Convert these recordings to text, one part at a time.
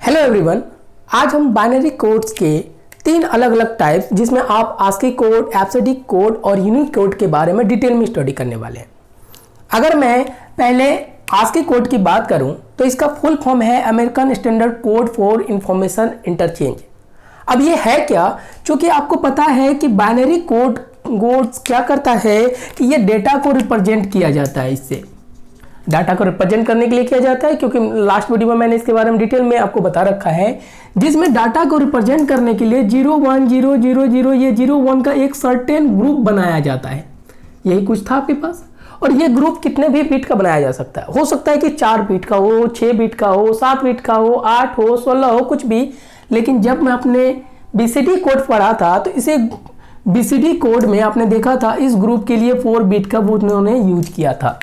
Hello everyone, आज हम binary codes के तीन अलग अलग टाइप्स जिसमें आप आस्की कोड, एब्सिडिक कोड और यूनिक कोड के बारे में डिटेल में स्टडी करने वाले हैं। अगर मैं पहले आस्की कोड की बात करूं तो इसका फुल फॉर्म है American standard code for information interchange. अब ये है क्या? चूँकि आपको पता है कि बाइनरी कोड क्या करता है कि ये डेटा को रिप्रेजेंट किया जाता है। इससे डाटा को रिप्रेजेंट करने के लिए किया जाता है, क्योंकि लास्ट वीडियो में मैंने इसके बारे में डिटेल में आपको बता रखा है, जिसमें डाटा को रिप्रेजेंट करने के लिए 0 1 0 0 0 ये 0 1 का एक सर्टेन ग्रुप बनाया जाता है। यही कुछ था आपके पास। और ये ग्रुप कितने भी बिट का बनाया जा सकता है। हो सकता है कि 4 बिट का हो, 6 बिट का हो, 7 बिट का हो, 8 हो, 16 हो, कुछ भी। लेकिन जब मैं अपने बीसीडी कोड पढ़ा था तो इसे बीसीडी कोड में आपने देखा था इस ग्रुप के लिए 4 बिट का वो उन्होंने यूज किया था।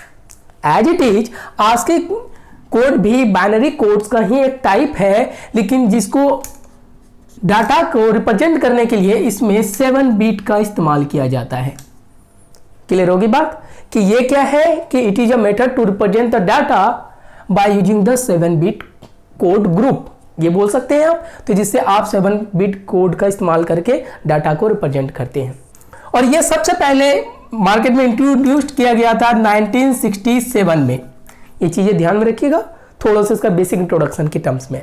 As it is ASCII code भी बाइनरी कोड्स का ही एक टाइप है, लेकिन जिसको डाटा को रिप्रेजेंट करने के लिए इसमें 7 बिट का इस्तेमाल किया जाता है। क्लियर होगी बात कि ये क्या है कि it is a method to represent the data by using the 7 bit code group. ये बोल सकते हैं आप, तो जिससे आप 7 बिट कोड का इस्तेमाल करके डाटा को रिप्रेजेंट करते हैं। और ये सबसे पहले मार्केट में इंट्रोड्यूस किया गया था 1967 में। ये चीज़ें ध्यान में रखिएगा, थोड़ा सा इसका बेसिक इंट्रोडक्शन के टर्म्स में।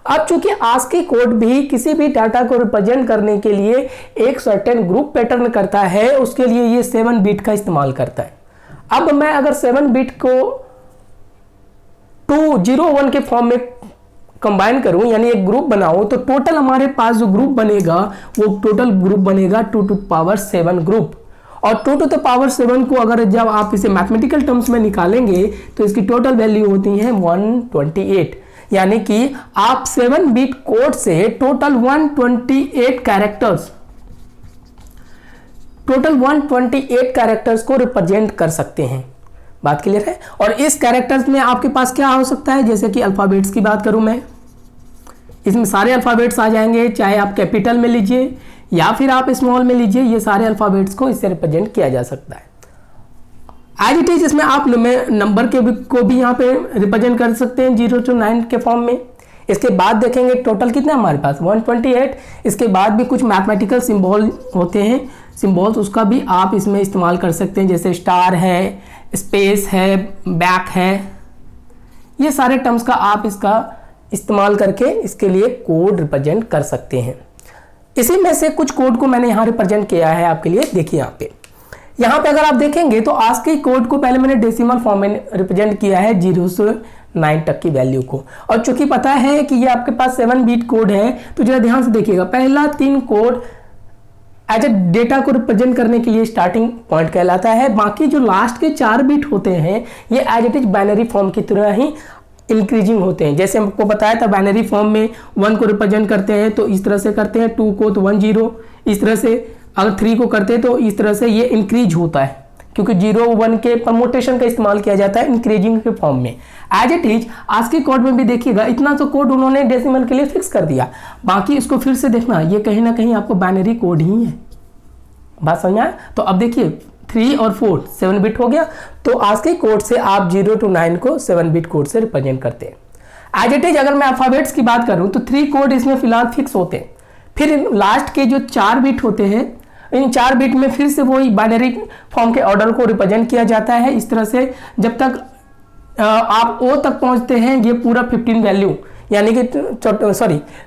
अब चूंकि आस्की कोड भी किसी भी डाटा को रिप्रेजेंट करने के लिए एक सर्टेन ग्रुप पैटर्न करता है, उसके लिए ये 7 बिट का इस्तेमाल करता है। अब मैं अगर 7 बिट को 201 के फॉर्म में कंबाइन करूं, यानी एक ग्रुप बनाऊं, तो टोटल हमारे पास जो ग्रुप बनेगा वो टोटल ग्रुप बनेगा 2 to the power 7 ग्रुप। और 2 to the power 7 को अगर जब आप इसे मैथमेटिकल टर्म्स में निकालेंगे तो इसकी टोटल वैल्यू होती है 128। यानी कि आप 7 बिट कोड से टोटल 128 कैरेक्टर्स को रिप्रेजेंट कर सकते हैं। बात क्लियर है? और इस कैरेक्टर्स में आपके पास क्या हो सकता है, जैसे कि अल्फाबेट्स की बात करूं मैं, इसमें सारे अल्फाबेट्स आ जाएंगे, चाहे आप कैपिटल में लीजिए या फिर आप स्मॉल में लीजिए, ये सारे अल्फाबेट्स को इससे रिप्रेजेंट किया जा सकता है। एज इट इज इसमें आप नंबर को भी यहाँ पे रिप्रेजेंट कर सकते हैं 0 to 9 के फॉर्म में। इसके बाद देखेंगे टोटल कितना हमारे पास 128। इसके बाद भी कुछ मैथमेटिकल सिंबल होते हैं, सिंबल्स, उसका भी आप इसमें इस्तेमाल कर सकते हैं, जैसे स्टार है, स्पेस है, बैक है। ये सारे टर्म्स का आप इसका इस्तेमाल करके इसके लिए कोड रिप्रेजेंट कर सकते हैं। इसी में से कुछ कोड को मैंने यहाँ रिप्रेजेंट किया है आपके लिए। देखिए यहाँ पे अगर आप देखेंगे तो आस्की कोड को पहले मैंने डेसिमल फॉर्म में रिप्रेजेंट किया है 0 से 9 तक की वैल्यू को। और चूंकि पता है कि ये आपके पास 7 बिट कोड है, तो जरा ध्यान से देखिएगा, पहला 3 कोड एज ए डेटा को रिप्रेजेंट करने के लिए स्टार्टिंग पॉइंट कहलाता है। बाकी जो लास्ट के 4 बिट होते हैं ये as it is binary form की तरह ही इंक्रीजिंग होते हैं। जैसे हमको बताया था बाइनरी फॉर्म में 1 को रिप्रेजेंट करते हैं तो इस तरह से करते हैं, 2 को तो 1 0, इस तरह से। अगर 3 को करते हैं तो इस तरह से ये इंक्रीज होता है, क्योंकि 0 1 के परमोटेशन का इस्तेमाल किया जाता है इंक्रीजिंग के फॉर्म में। As it is ASCII code में भी देखिएगा, इतना तो कोड उन्होंने डेसिमल के लिए फिक्स कर दिया, बाकी इसको फिर से देखना, ये कहीं ना कहीं आपको बाइनरी कोड ही है। बात समझ आया? तो अब देखिए 3 और 4 7 बिट हो गया, तो आस्की कोड से आप 0 to 9 को 7 बिट कोड से रिप्रेजेंट करते हैं। एज इट इज अगर मैं अल्फाबेट्स की बात करूं तो 3 कोड इसमें फिलहाल फिक्स होते हैं। फिर लास्ट के जो 4 बिट होते हैं, इन 4 बिट में फिर से वही बाइनरी फॉर्म के ऑर्डर को रिप्रेजेंट किया जाता है इस तरह से, जब तक आप ओ तक पहुंचते हैं ये पूरा 15 वैल्यू, यानी कि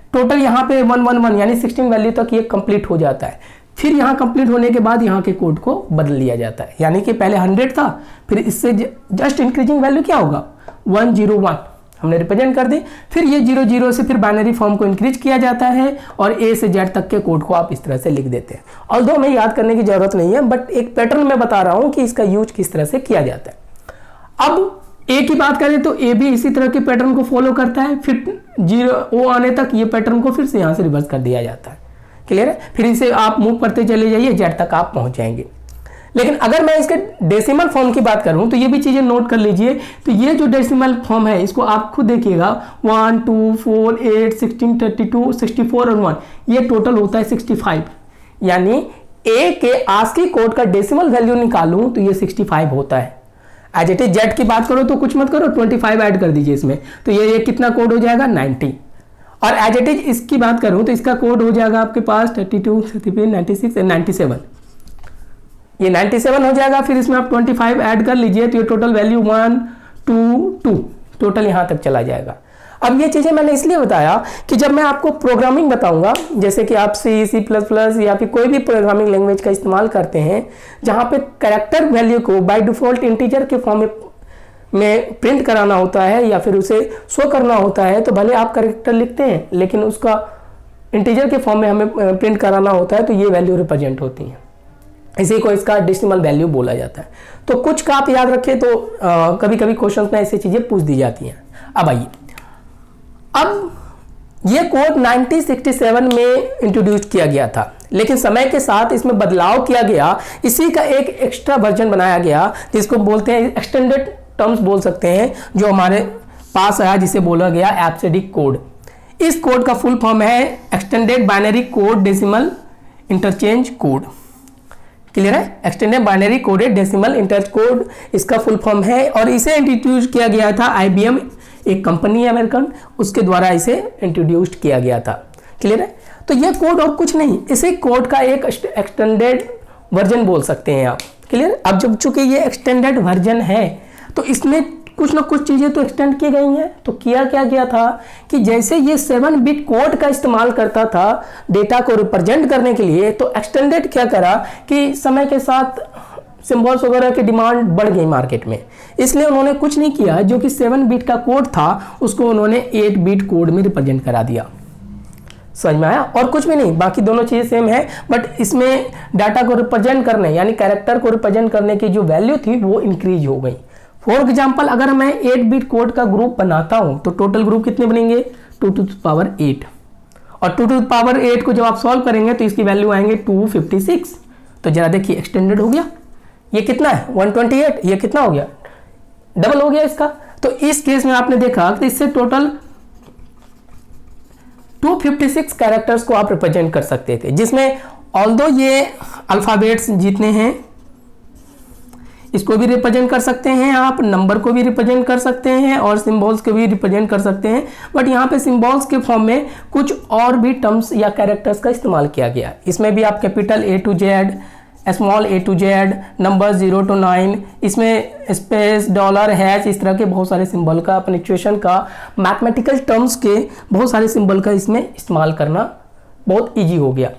टोटल यहाँ पे 111 यानी 16 वैल्यू तक ये कंप्लीट हो जाता है। फिर यहाँ कंप्लीट होने के बाद यहाँ के कोड को बदल लिया जाता है, यानी कि पहले 100 था, फिर इससे जस्ट इंक्रीजिंग वैल्यू क्या होगा 101 हमने रिप्रेजेंट कर दी। फिर ये 00 से फिर बाइनरी फॉर्म को इंक्रीज किया जाता है और ए से जेड तक के कोड को आप इस तरह से लिख देते हैं। ऑल्दो में याद करने की जरूरत नहीं है, बट एक पैटर्न में बता रहा हूँ कि इसका यूज किस तरह से किया जाता है। अब ए की बात करें तो ए भी इसी तरह के पैटर्न को फॉलो करता है, फिर 0 ओ आने तक ये पैटर्न को फिर से यहाँ से रिवर्स कर दिया जाता है। क्लियर है? फिर इसे आप मूव करते चले जाइए, जेड तक आप पहुंच जाएंगे। लेकिन अगर मैं इसके डेसिमल फॉर्म की बात करूं तो ये भी चीजें नोट कर लीजिए। तो ये जो डेसिमल फॉर्म है इसको आप खुद देखिएगा, 1 2 4 8 16 32 64 और 1, ये टोटल होता है 65। यानी ए के आस्की कोड का डेसिमल वैल्यू निकालूं तो ये 65 होता है। एज इट इज जेड की बात करो तो कुछ मत करो, 25 ऐड कर दीजिए इसमें, तो ये कितना कोड हो जाएगा 90। और एज इट इज इसकी बात करूं तो इसका कोड हो जाएगा आपके पास 32, 33, 96 एंड 97। ये 97 हो जाएगा, फिर इसमें आप 25 ऐड कर लीजिए तो ये टोटल वैल्यू 1 2 2 टोटल यहाँ तक चला जाएगा। अब ये चीज़ें मैंने इसलिए बताया कि जब मैं आपको प्रोग्रामिंग बताऊंगा, जैसे कि आप C++ या फिर कोई भी प्रोग्रामिंग लैंग्वेज का इस्तेमाल करते हैं जहाँ पे कैरेक्टर वैल्यू को बाय डिफ़ॉल्ट इंटीजर के फॉर्म में प्रिंट कराना होता है या फिर उसे शो करना होता है, तो भले आप कैरेक्टर लिखते हैं लेकिन उसका इंटीजर के फॉर्म में हमें प्रिंट कराना होता है, तो ये वैल्यू रिप्रेजेंट होती हैं। इसी को इसका डेसिमल वैल्यू बोला जाता है। तो कुछ का आप याद रखें, तो कभी कभी क्वेश्चन में ऐसी चीज़ें पूछ दी जाती हैं। अब आइए, अब ये कोड 1967 में इंट्रोड्यूस किया गया था, लेकिन समय के साथ इसमें बदलाव किया गया। इसी का एक एक्स्ट्रा वर्जन बनाया गया जिसको बोलते हैं एक्सटेंडेड टर्म्स बोल सकते हैं, जो हमारे पास आया, जिसे बोला गया एब्सिडिक कोड। इस कोड का फुल फॉर्म है extended binary code decimal interchange code. Clear है? Extended binary coded decimal interchange code इसका फुल फॉर्म है, और इसे इंट्रोड्यूस किया गया था IBM, एक कंपनी है अमेरिकन, उसके द्वारा इसे इंट्रोड्यूस किया गया था। क्लियर है? तो यह कोड और कुछ नहीं, इसी कोड का एक एक्सटेंडेड वर्जन बोल सकते हैं आप। क्लियर? अब जब चूंकि ये एक्सटेंडेड वर्जन है तो इसमें कुछ ना कुछ चीज़ें तो एक्सटेंड की गई हैं। तो किया क्या गया था कि जैसे ये 7 बिट कोड का इस्तेमाल करता था डेटा को रिप्रेजेंट करने के लिए, तो एक्सटेंडेड क्या करा कि समय के साथ सिंबल्स वगैरह की डिमांड बढ़ गई मार्केट में, इसलिए उन्होंने कुछ नहीं किया, जो कि 7 बिट का कोड था उसको उन्होंने 8 बिट कोड में रिप्रेजेंट करा दिया। समझ में आया? और कुछ भी नहीं, बाकी दोनों चीज़ें सेम है, बट इसमें डाटा को रिप्रेजेंट करने यानी कैरेक्टर को रिप्रेजेंट करने की जो वैल्यू थी वो इंक्रीज हो गई। फॉर एग्जाम्पल, अगर मैं 8 बिट कोड का ग्रुप बनाता हूं तो टोटल ग्रुप कितने बनेंगे? 2 to the power 8, और 2 to the power 8 को जब आप सॉल्व करेंगे तो इसकी वैल्यू आएंगे 256। तो जरा देखिए, एक्सटेंडेड हो गया। ये कितना है? 128। ये कितना हो गया? डबल हो गया इसका। तो इस केस में आपने देखा कि इससे टोटल 256 कैरेक्टर्स को आप रिप्रेजेंट कर सकते थे, जिसमें ऑल्दो ये अल्फाबेट्स जितने हैं इसको भी रिप्रेजेंट कर सकते हैं आप, नंबर को भी रिप्रेजेंट कर सकते हैं और सिंबल्स को भी रिप्रेजेंट कर सकते हैं, बट यहाँ पे सिंबल्स के फॉर्म में कुछ और भी टर्म्स या कैरेक्टर्स का इस्तेमाल किया गया। इसमें भी आप capital A to Z, small a to z, number 0 to 9, इसमें स्पेस, डॉलर, हैश, इस तरह के बहुत सारे सिंबल का, पंक्चुएशन का, मैथमेटिकल टर्म्स के बहुत सारे सिंबल का इसमें इस्तेमाल करना बहुत ईजी हो गया।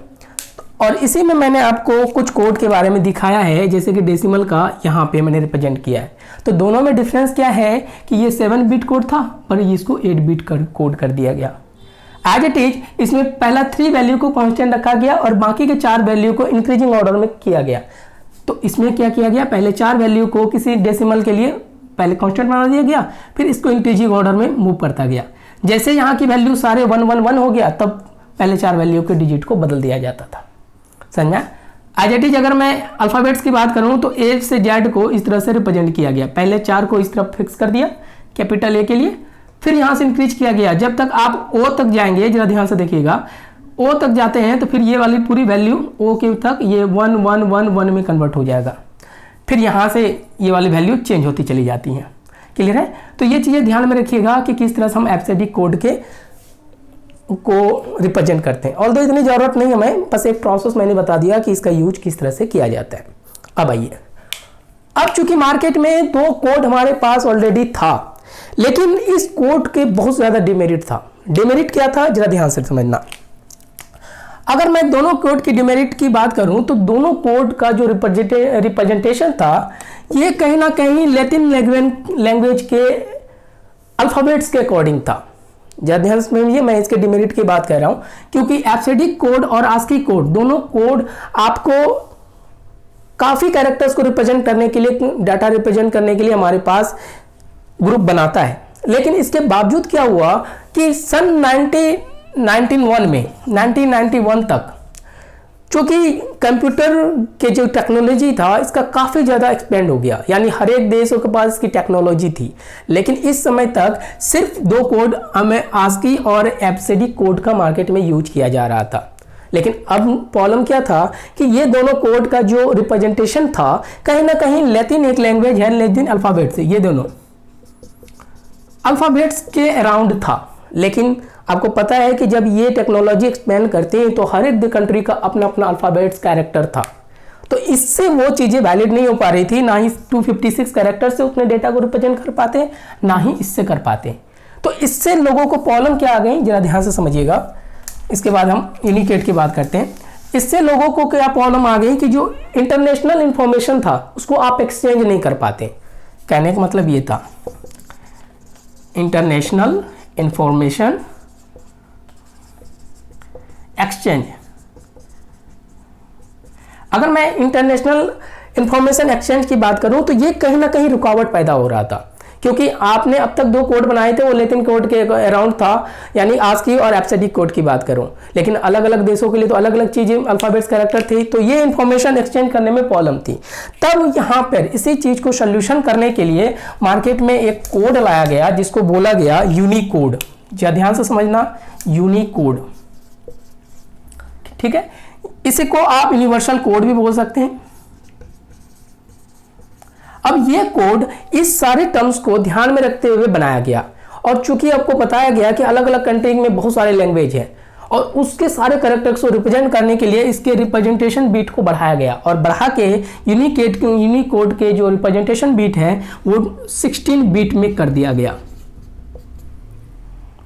और इसी में मैंने आपको कुछ कोड के बारे में दिखाया है, जैसे कि डेसिमल का यहाँ पे मैंने रिप्रेजेंट किया है। तो दोनों में डिफरेंस क्या है कि ये 7 बिट कोड था पर इसको 8 बिट कोड कर दिया गया। एज इट इज इसमें पहला 3 वैल्यू को कांस्टेंट रखा गया और बाकी के 4 वैल्यू को इंक्रीजिंग ऑर्डर में किया गया। तो इसमें क्या किया गया, पहले 4 वैल्यू को किसी डेसिमल के लिए पहले कांस्टेंट बना दिया गया, फिर इसको इंक्रीजिंग ऑर्डर में मूव करता गया। जैसे यहाँ की वैल्यू सारे 1 1 1 हो गया, तब पहले 4 वैल्यू के डिजिट को बदल दिया जाता था। समझा? एज इट इज अगर मैं अल्फाबेट्स की बात करूं तो A से Z को इस तरह से रिप्रेजेंट किया गया। पहले 4 को इस तरफ फिक्स कर दिया कैपिटल A के लिए, फिर यहाँ से इंक्रीज किया गया। जब तक आप O तक जाएंगे, जरा ध्यान से देखिएगा, O तक जाते हैं तो फिर ये वाली पूरी वैल्यू O के तक ये 1 1 1 1 में कन्वर्ट हो जाएगा। फिर यहाँ से ये वाली वैल्यू चेंज होती चली जाती हैं। क्लियर है? तो ये चीज़ें ध्यान में रखिएगा कि किस तरह से हम एब्सिडिक कोड को रिप्रेजेंट करते हैं। ऑल्दो इतनी ज़रूरत नहीं है, मैं बस एक प्रोसेस मैंने बता दिया कि इसका यूज किस तरह से किया जाता है। अब आइए, अब चूंकि मार्केट में 2 कोड हमारे पास ऑलरेडी था, लेकिन इस कोड के बहुत ज़्यादा डिमेरिट था। डिमेरिट क्या था, जरा ध्यान से समझना। अगर मैं दोनों कोड की डिमेरिट की बात करूं तो दोनों कोड का जो रिप्रेजेंटेशन था ये कहीं ना कहीं लैटिन लैंग्वेज के अल्फ़ाबेट्स के अकॉर्डिंग था। जरा ध्यान समझिए, मैं इसके डिमेरिट की बात कर रहा हूं क्योंकि एब्सिडिक कोड और आस्की कोड दोनों कोड आपको काफ़ी कैरेक्टर्स को रिप्रेजेंट करने के लिए, डाटा रिप्रेजेंट करने के लिए हमारे पास ग्रुप बनाता है। लेकिन इसके बावजूद क्या हुआ कि सन 1991 तक चूंकि कंप्यूटर के जो टेक्नोलॉजी था इसका काफ़ी ज़्यादा एक्सपेंड हो गया, यानी हर एक देशों के पास इसकी टेक्नोलॉजी थी। लेकिन इस समय तक सिर्फ 2 कोड हमें आस्की और एब्सिडिक कोड का मार्केट में यूज किया जा रहा था। लेकिन अब प्रॉब्लम क्या था कि ये दोनों कोड का जो रिप्रेजेंटेशन था कहीं ना कहीं लैटिन एक लैंग्वेज है, लैटिन अल्फ़ाबेट से, ये दोनों अल्फ़ाबेट्स के अराउंड था। लेकिन आपको पता है कि जब ये टेक्नोलॉजी एक्सपेंड करते हैं तो हर एक कंट्री का अपना अपना अल्फ़ाबेट्स कैरेक्टर था, तो इससे वो चीज़ें वैलिड नहीं हो पा रही थी। ना ही 256 कैरेक्टर से उतने डेटा को रिप्रेजेंट कर पाते, ना ही इससे कर पाते। तो इससे लोगों को प्रॉब्लम क्या आ गई, जरा ध्यान से समझिएगा। इसके बाद हम यूनिकोड की बात करते हैं। इससे लोगों को क्या प्रॉब्लम आ गई कि जो इंटरनेशनल इंफॉर्मेशन था उसको आप एक्सचेंज नहीं कर पाते। कहने का मतलब ये था, इंटरनेशनल इंफॉर्मेशन एक्सचेंज, अगर मैं इंटरनेशनल इंफॉर्मेशन एक्सचेंज की बात करूं तो ये कहीं ना कहीं रुकावट पैदा हो रहा था, क्योंकि आपने अब तक 2 कोड बनाए थे, वो लैटिन कोड के अराउंड था, यानी आस्की और एब्सिडिक कोड की बात करूं, लेकिन अलग अलग देशों के लिए तो अलग अलग चीज़ें अल्फ़ाबेट्स कैरेक्टर थी, तो ये इंफॉर्मेशन एक्सचेंज करने में प्रॉब्लम थी। तब यहाँ पर इसी चीज़ को सोल्यूशन करने के लिए मार्केट में एक कोड लाया गया जिसको बोला गया यूनिकोड। ध्यान से समझना, यूनिकोड, ठीक है। इसी को आप यूनिवर्सल कोड भी बोल सकते हैं। अब ये कोड इस सारे टर्म्स को ध्यान में रखते हुए बनाया गया, और चूंकि आपको बताया गया कि अलग अलग कंट्री में बहुत सारे लैंग्वेज हैं और उसके सारे कैरेक्टर्स को रिप्रेजेंट करने के लिए इसके रिप्रेजेंटेशन बीट को बढ़ाया गया, और बढ़ा के यूनिकोड के जो रिप्रेजेंटेशन बीट है वो 16 बीट में कर दिया गया।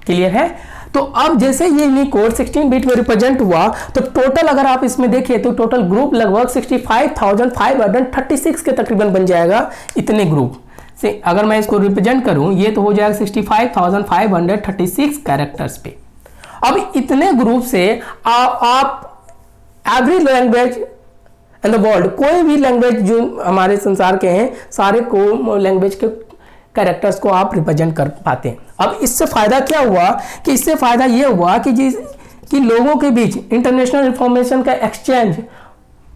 क्लियर है? तो अब जैसे ये यूनिकोड 16 बीट में रिप्रेजेंट हुआ तो टोटल अगर आप इसमें देखिए तो टोटल ग्रुप लगभग 65,536 के तकरीबन बन जाएगा। इतने ग्रुप से अगर मैं इसको रिप्रेजेंट करूं ये तो हो जाएगा 65,536 कैरेक्टर्स पे। अब इतने ग्रुप से आप every language in the world, कोई भी लैंग्वेज जो हमारे संसार के हैं सारे को लैंग्वेज के कैरेक्टर्स को आप रिप्रेजेंट कर पाते हैं। अब इससे फ़ायदा क्या हुआ कि इससे फ़ायदा ये हुआ कि लोगों के बीच इंटरनेशनल इंफॉर्मेशन का एक्सचेंज,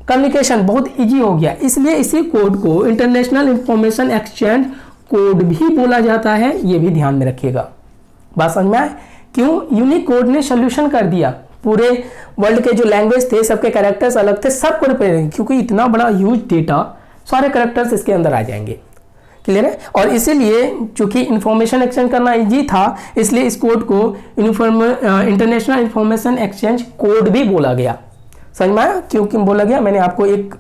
कम्युनिकेशन बहुत इजी हो गया। इसलिए इसी कोड को इंटरनेशनल इंफॉर्मेशन एक्सचेंज कोड भी बोला जाता है, ये भी ध्यान में रखिएगा। बात समझ में आए? क्यों? यूनिकोड ने सोल्यूशन कर दिया, पूरे वर्ल्ड के जो लैंग्वेज थे सबके कैरेक्टर्स अलग थे, सबको रिप्रेजेंट, क्योंकि इतना बड़ा ह्यूज डेटा, सारे कैरेक्टर्स इसके अंदर आ जाएंगे। क्लियर है? और इसीलिए चूंकि इंफॉर्मेशन एक्सचेंज करना इजी था इसलिए इस कोड को इंटरनेशनल इंफॉर्मेशन एक्सचेंज कोड भी बोला गया। समझ में आया क्यों बोला गया? मैंने आपको एक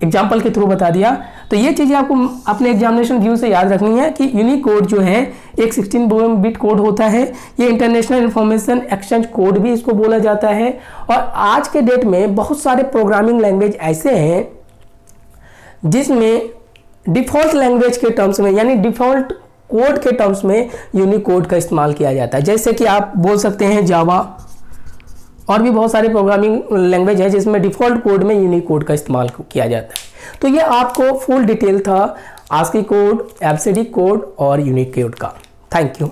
एग्जाम्पल के थ्रू बता दिया। तो ये चीज़ें आपको अपने एग्जामिनेशन व्यू से याद रखनी है कि यूनिकोड जो है एक 16 बिट कोड होता है, ये इंटरनेशनल इंफॉर्मेशन एक्सचेंज कोड भी इसको बोला जाता है। और आज के डेट में बहुत सारे प्रोग्रामिंग लैंग्वेज ऐसे हैं जिसमें डिफ़ॉल्ट लैंग्वेज के टर्म्स में, यानी डिफ़ॉल्ट कोड के टर्म्स में यूनिकोड का इस्तेमाल किया जाता है। जैसे कि आप बोल सकते हैं जावा, और भी बहुत सारे प्रोग्रामिंग लैंग्वेज है जिसमें डिफ़ॉल्ट कोड में यूनिकोड का इस्तेमाल किया जाता है। तो ये आपको फुल डिटेल था आस्की कोड, एब्सिडी कोड और यूनिकोड का। Thank you.